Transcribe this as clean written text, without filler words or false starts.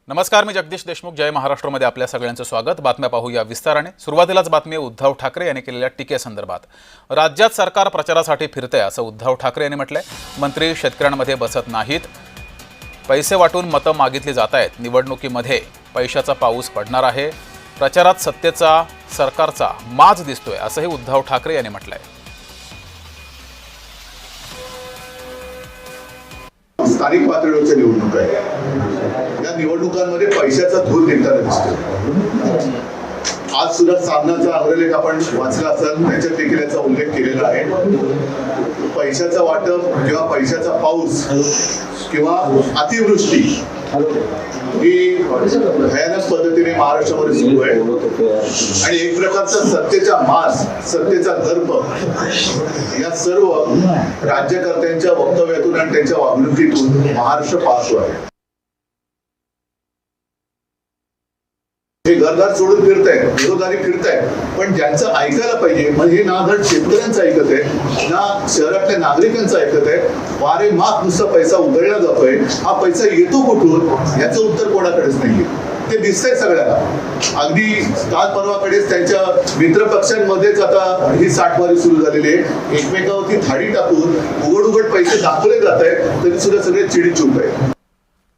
नमस्कार, मी जगदीश देशमुख. जय महाराष्ट्रमध्ये आपल्या सगळ्यांचं स्वागत. बातम्या पाहूया विस्ताराने. सुरुवातीलाच बातमी उद्धव ठाकरे यांनी केलेल्या टीकेसंदर्भात. राज्यात सरकार प्रचारासाठी फिरते असं उद्धव ठाकरे यांनी म्हटलंय. मंत्री शेतकऱ्यांमध्ये बसत नाहीत, पैसे वाटून मतं मागितली जात आहेत. निवडणुकीमध्ये पैशाचा पाऊस पडणार आहे. प्रचारात सत्तेचा सरकारचा माज दिसतोय असंही उद्धव ठाकरे यांनी म्हटलंय. स्थानिक पातळीवरच्या निवडणुका आहेत. या निवडणुकांमध्ये पैशाचा धूर निघताना दिसतो. आज सुद्धा सामनाचा अग्रलेख आपण वाचला असाल, त्याच्यात देखील याचा उल्लेख केलेला आहे. पैशाचा वाटप किंवा पैशाचा पाऊस किंवा अतिवृष्टी ही भयानक पद्धतीने महाराष्ट्रामध्ये सुरू आहे आणि एक प्रकारचा सत्तेचा मास, सत्तेचा दर्प या सर्व राज्यकर्त्यांच्या वक्तव्यातून आणि त्यांच्या वागणुकीतून महाराष्ट्र पाहतो आहे. हे घरदार सोडून फिरतायत, घरोदारी फिरतायत, पण ज्यांचं ऐकायला पाहिजे म्हणजे ना धड शेतकऱ्यांचं ऐकत आहे, ना शहरातल्या नागरिकांचं ऐकत आहे. वारे माप नुसता पैसा उधळला जातोय. हा पैसा येतो कुठून याचं उत्तर कोणाकडेच नाहीये. ते दिसतंय सगळ्यांना. अगदी काल परवाकडेच त्यांच्या मित्र पक्षांमध्येच आता ही साठमारी सुरू झालेली आहे. एकमेकावरती थाळी टाकून उघड उघड पैसे दाखवले जात आहेत, तरी सुद्धा सगळे चिडीचूप आहे.